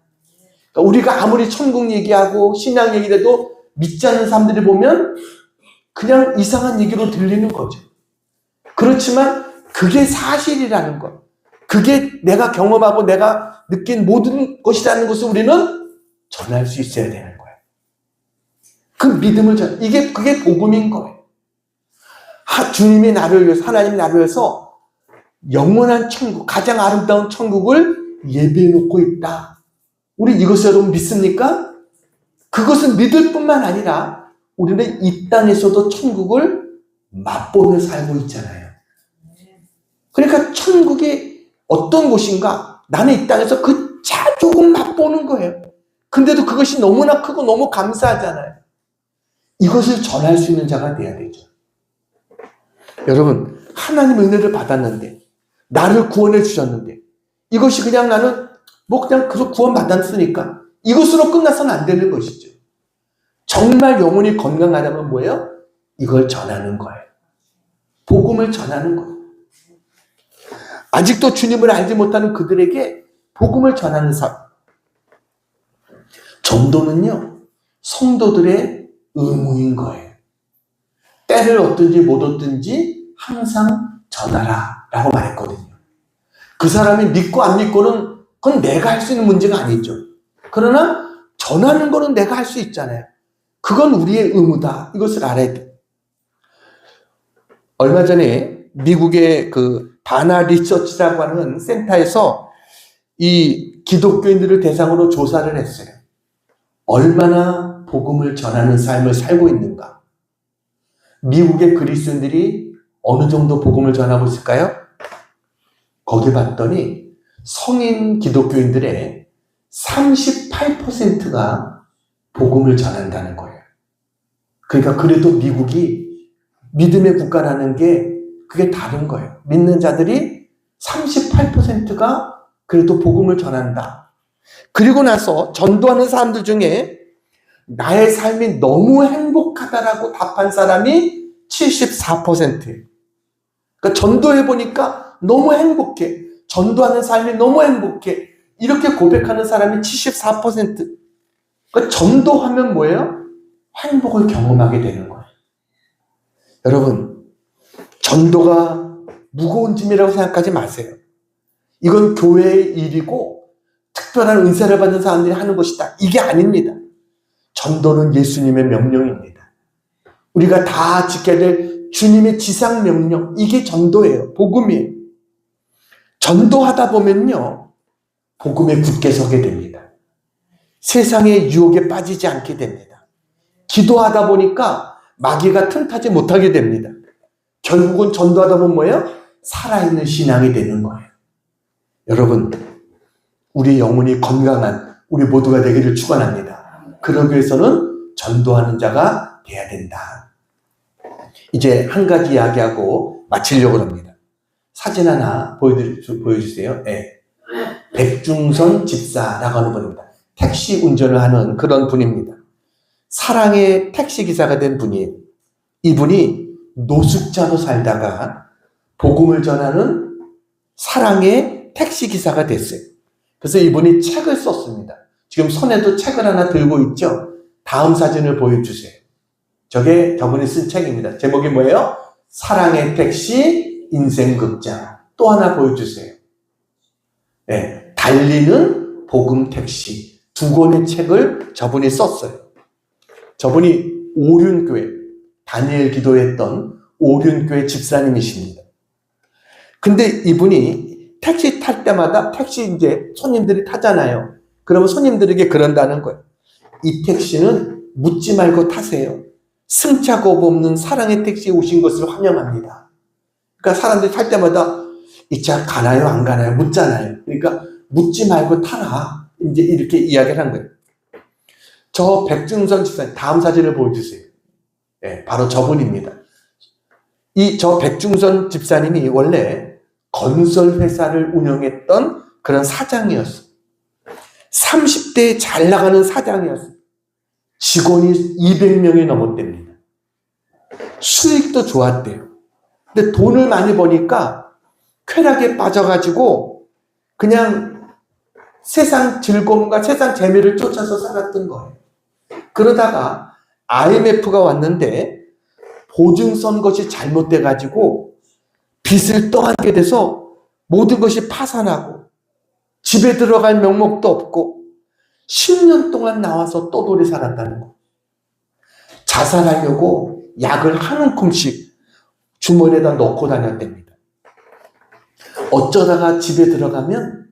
그러니까 우리가 아무리 천국 얘기하고 신앙 얘기를 해도 믿지 않는 사람들이 보면 그냥 이상한 얘기로 들리는 거죠. 그렇지만 그게 사실이라는 것. 그게 내가 경험하고 내가 느낀 모든 것이라는 것을 우리는 전할 수 있어야 되는 거예요. 그 믿음을 그게 복음인 거예요. 주님이 나를 위해서, 하나님이 나를 위해서 영원한 천국, 가장 아름다운 천국을 예비해 놓고 있다. 우리 이것을 여러분 믿습니까? 그것은 믿을 뿐만 아니라 우리는 이 땅에서도 천국을 맛보며 살고 있잖아요. 그러니까 천국이 어떤 곳인가? 나는 이 땅에서 그 조금 맛보는 거예요. 근데도 그것이 너무나 크고 너무 감사하잖아요. 이것을 전할 수 있는 자가 돼야 되죠. 여러분, 하나님의 은혜를 받았는데, 나를 구원해 주셨는데, 이것이 그냥 나는 그냥 구원 받았으니까 이것으로 끝나서는 안 되는 것이죠. 정말 영혼이 건강하다면 뭐예요? 이걸 전하는 거예요. 복음을 전하는 거예요. 아직도 주님을 알지 못하는 그들에게 복음을 전하는 삶. 전도는요, 성도들의 의무인 거예요. 때를 얻든지 못 얻든지 항상 전하라 라고 말했거든요. 그 사람이 믿고 안 믿고는 그건 내가 할 수 있는 문제가 아니죠. 그러나 전하는 거는 내가 할 수 있잖아요. 그건 우리의 의무다. 이것을 알아야 돼. 얼마 전에 미국의 그 바나 리서치라고 하는 센터에서 이 기독교인들을 대상으로 조사를 했어요. 얼마나 복음을 전하는 삶을 살고 있는가? 미국의 그리스도인들이 어느 정도 복음을 전하고 있을까요? 거기 봤더니 성인 기독교인들의 38%가 복음을 전한다는 거예요. 그러니까 그래도 미국이 믿음의 국가라는 게 그게 다른 거예요. 믿는 자들이 38%가 그래도 복음을 전한다. 그리고 나서 전도하는 사람들 중에 나의 삶이 너무 행복하다라고 답한 사람이 74%예요. 그러니까 전도해보니까 너무 행복해. 전도하는 삶이 너무 행복해. 이렇게 고백하는 사람이 74%. 그러니까 전도하면 뭐예요? 행복을 경험하게 되는 거예요. 여러분, 전도가 무거운 짐이라고 생각하지 마세요. 이건 교회의 일이고 특별한 은사를 받는 사람들이 하는 것이다. 이게 아닙니다. 전도는 예수님의 명령입니다. 우리가 다 지켜야 될 주님의 지상 명령, 이게 전도예요. 복음이에요. 전도하다 보면요, 복음에 굳게 서게 됩니다. 세상의 유혹에 빠지지 않게 됩니다. 기도하다 보니까 마귀가 틈타지 못하게 됩니다. 결국은 전도하다 보면 뭐예요? 살아있는 신앙이 되는 거예요. 여러분, 우리 영혼이 건강한 우리 모두가 되기를 축원합니다. 그러기 위해서는 전도하는 자가 돼야 된다. 이제 한 가지 이야기하고 마치려고 합니다. 사진 하나 보여주세요. 네. 백중선 집사라고 하는 분입니다. 택시 운전을 하는 그런 분입니다. 사랑의 택시기사가 된 분이에요. 이분이 노숙자로 살다가 복음을 전하는 사랑의 택시기사가 됐어요. 그래서 이분이 책을 썼습니다. 지금 손에도 책을 하나 들고 있죠? 다음 사진을 보여주세요. 저분이 쓴 책입니다. 제목이 뭐예요? 사랑의 택시 인생극장. 또 하나 보여주세요. 네, 달리는 복음 택시. 2권의 책을 저분이 썼어요. 저분이 오륜교회, 다니엘 기도했던 오륜교회 집사님이십니다. 근데 이분이 택시 탈 때마다 택시 이제 손님들이 타잖아요. 그러면 손님들에게 그런다는 거예요. 이 택시는 묻지 말고 타세요. 승차겁 없는 사랑의 택시에 오신 것을 환영합니다. 그러니까 사람들이 탈 때마다 이 차 가나요 안 가나요 묻잖아요. 그러니까 묻지 말고 타라. 이제 이렇게 이야기를 한 거예요. 저 백중선 집사님, 다음 사진을 보여주세요. 네, 바로 저분입니다. 저 백중선 집사님이 원래 건설회사를 운영했던 그런 사장이었어요. 30대에 잘 나가는 사장이었어요. 직원이 200명이 넘었답니다. 수익도 좋았대요. 근데 돈을 많이 버니까 쾌락에 빠져가지고 그냥 세상 즐거움과 세상 재미를 쫓아서 살았던 거예요. 그러다가 IMF가 왔는데 보증선 것이 잘못돼가지고 빚을 떠안게 돼서 모든 것이 파산하고 집에 들어갈 명목도 없고 10년 동안 나와서 떠돌이 살았다는 거. 자살하려고 약을 한 움큼씩 주머니에다 넣고 다녔답니다. 어쩌다가 집에 들어가면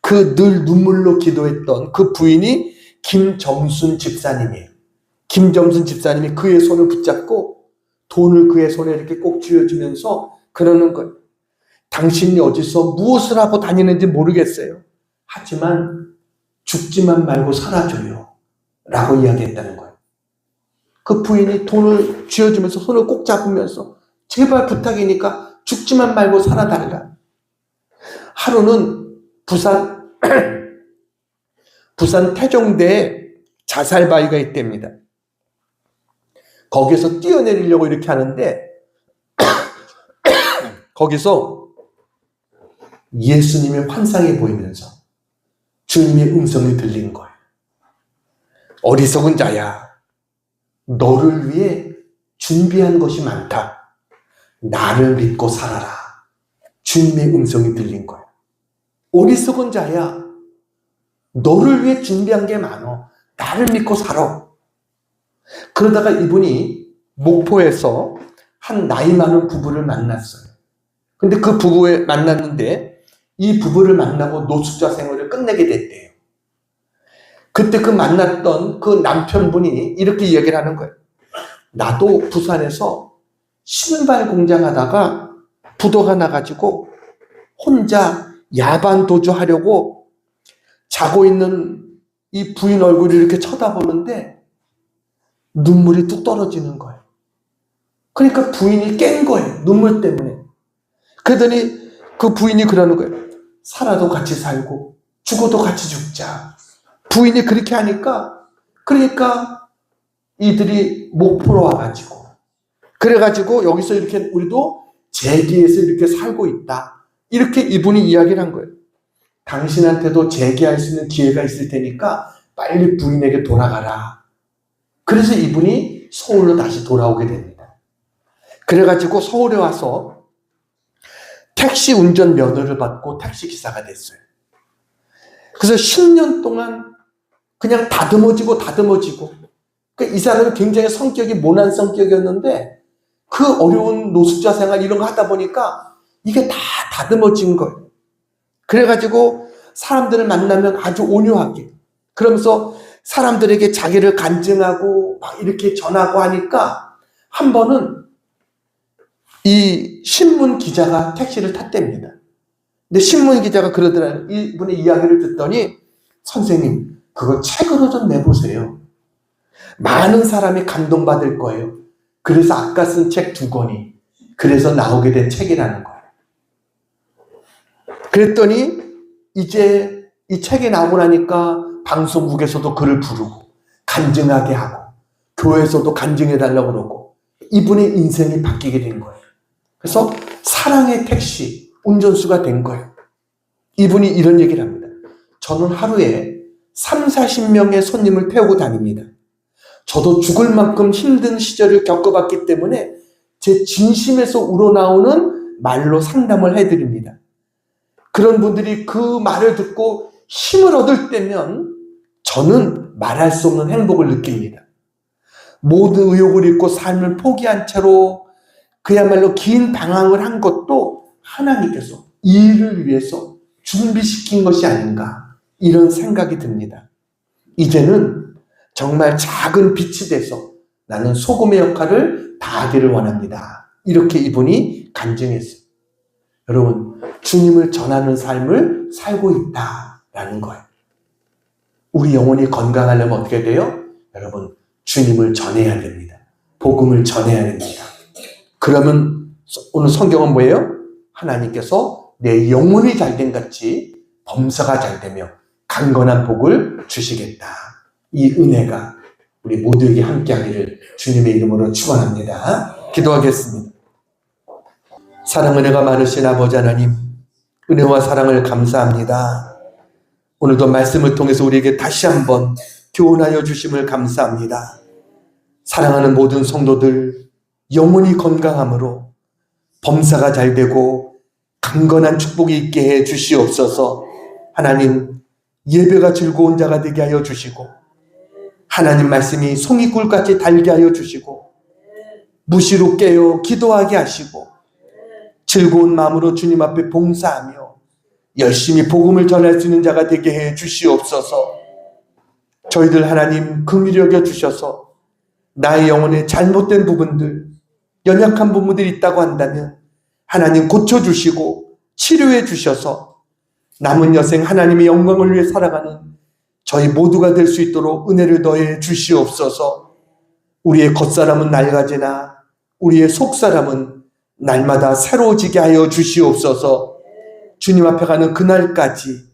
그 늘 눈물로 기도했던 그 부인이 김점순 집사님이에요. 김점순 집사님이 그의 손을 붙잡고 돈을 그의 손에 이렇게 꼭 쥐어주면서 그러는 거예요. 당신이 어디서 무엇을 하고 다니는지 모르겠어요. 하지만 죽지만 말고 살아줘요. 라고 이야기했다는 거예요. 그 부인이 돈을 쥐어주면서 손을 꼭 잡으면서 제발 부탁이니까 죽지만 말고 살아달라. 하루는 부산 태종대에 자살바위가 있답니다. 거기서 뛰어내리려고 이렇게 하는데 거기서 예수님의 환상이 보이면서 주님의 음성이 들린 거예요. 어리석은 자야, 너를 위해 준비한 것이 많다. 나를 믿고 살아라. 주님의 음성이 들린 거예요. 어리석은 자야, 너를 위해 준비한 게 많어. 나를 믿고 살아. 그러다가 이분이 목포에서 한 나이 많은 부부를 만났어요. 근데 그 부부를 만났는데 이 부부를 만나고 노숙자 생활을 끝내게 됐대요. 그때 그 만났던 그 남편분이 이렇게 이야기를 하는 거예요. 나도 부산에서 신발 공장 하다가 부도가 나가지고 혼자 야반 도주하려고 자고 있는 이 부인 얼굴을 이렇게 쳐다보는데 눈물이 뚝 떨어지는 거예요. 그러니까 부인이 깬 거예요. 눈물 때문에. 그러더니 그 부인이 그러는 거예요. 살아도 같이 살고 죽어도 같이 죽자. 부인이 그렇게 하니까 그러니까 이들이 목포로 와가지고 그래가지고 여기서 이렇게 우리도 재기에서 이렇게 살고 있다. 이렇게 이분이 이야기를 한 거예요. 당신한테도 재기할 수 있는 기회가 있을 테니까 빨리 부인에게 돌아가라. 그래서 이분이 서울로 다시 돌아오게 됩니다. 그래가지고 서울에 와서 택시 운전 면허를 받고 택시 기사가 됐어요. 그래서 10년 동안 그냥 다듬어지고 이 사람은 굉장히 성격이 모난 성격이었는데 그 어려운 노숙자 생활 이런 거 하다 보니까 이게 다 다듬어진 거예요. 그래가지고 사람들을 만나면 아주 온유하게, 그러면서 사람들에게 자기를 간증하고 막 이렇게 전하고 하니까 한 번은 이 신문 기자가 택시를 탔답니다. 근데 신문 기자가 그러더라고요. 이분의 이야기를 듣더니, 선생님, 그거 책으로 좀 내보세요. 많은 사람이 감동받을 거예요. 그래서 아까 쓴 책 2권이 그래서 나오게 된 책이라는 거예요. 그랬더니 이제 이 책이 나오고 나니까 방송국에서도 그를 부르고 간증하게 하고 교회에서도 간증해달라고 그러고 이분의 인생이 바뀌게 된 거예요. 그래서 사랑의 택시 운전수가 된 거예요. 이분이 이런 얘기를 합니다. 저는 하루에 30-40명의 손님을 태우고 다닙니다. 저도 죽을 만큼 힘든 시절을 겪어봤기 때문에 제 진심에서 우러나오는 말로 상담을 해드립니다. 그런 분들이 그 말을 듣고 힘을 얻을 때면 저는 말할 수 없는 행복을 느낍니다. 모든 의욕을 잃고 삶을 포기한 채로 그야말로 긴 방황을 한 것도 하나님께서 이를 위해서 준비시킨 것이 아닌가, 이런 생각이 듭니다. 이제는 정말 작은 빛이 돼서 나는 소금의 역할을 다하기를 원합니다. 이렇게 이분이 간증했어요. 여러분, 주님을 전하는 삶을 살고 있다라는 거예요. 우리 영혼이 건강하려면 어떻게 돼요? 여러분, 주님을 전해야 됩니다. 복음을 전해야 됩니다. 그러면 오늘 성경은 뭐예요? 하나님께서 내 영혼이 잘된 같이 범사가 잘되며 강건한 복을 주시겠다. 이 은혜가 우리 모두에게 함께하기를 주님의 이름으로 축원합니다. 기도하겠습니다. 사랑 은혜가 많으신 아버지 하나님, 은혜와 사랑을 감사합니다. 오늘도 말씀을 통해서 우리에게 다시 한번 교훈하여 주심을 감사합니다. 사랑하는 모든 성도들 영혼이 건강함으로 범사가 잘되고 강건한 축복이 있게 해 주시옵소서. 하나님, 예배가 즐거운 자가 되게 하여 주시고 하나님 말씀이 송이꿀같이 달게 하여 주시고 무시로 깨어 기도하게 하시고 즐거운 마음으로 주님 앞에 봉사하며 열심히 복음을 전할 수 있는 자가 되게 해 주시옵소서. 저희들 하나님 긍휼히 여겨 주셔서 나의 영혼에 잘못된 부분들, 연약한 부분들이 있다고 한다면 하나님 고쳐주시고 치료해 주셔서 남은 여생 하나님의 영광을 위해 살아가는 저희 모두가 될 수 있도록 은혜를 더해 주시옵소서. 우리의 겉사람은 낡아지나 우리의 속사람은 날마다 새로워지게 하여 주시옵소서. 주님 앞에 가는 그날까지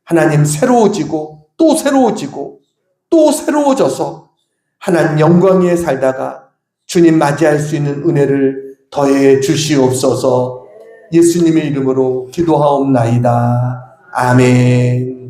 하나님 새로워지고 또 새로워지고 또 새로워져서 하나님 영광 위에 살다가 주님 맞이할 수 있는 은혜를 더해 주시옵소서. 예수님의 이름으로 기도하옵나이다. 아멘.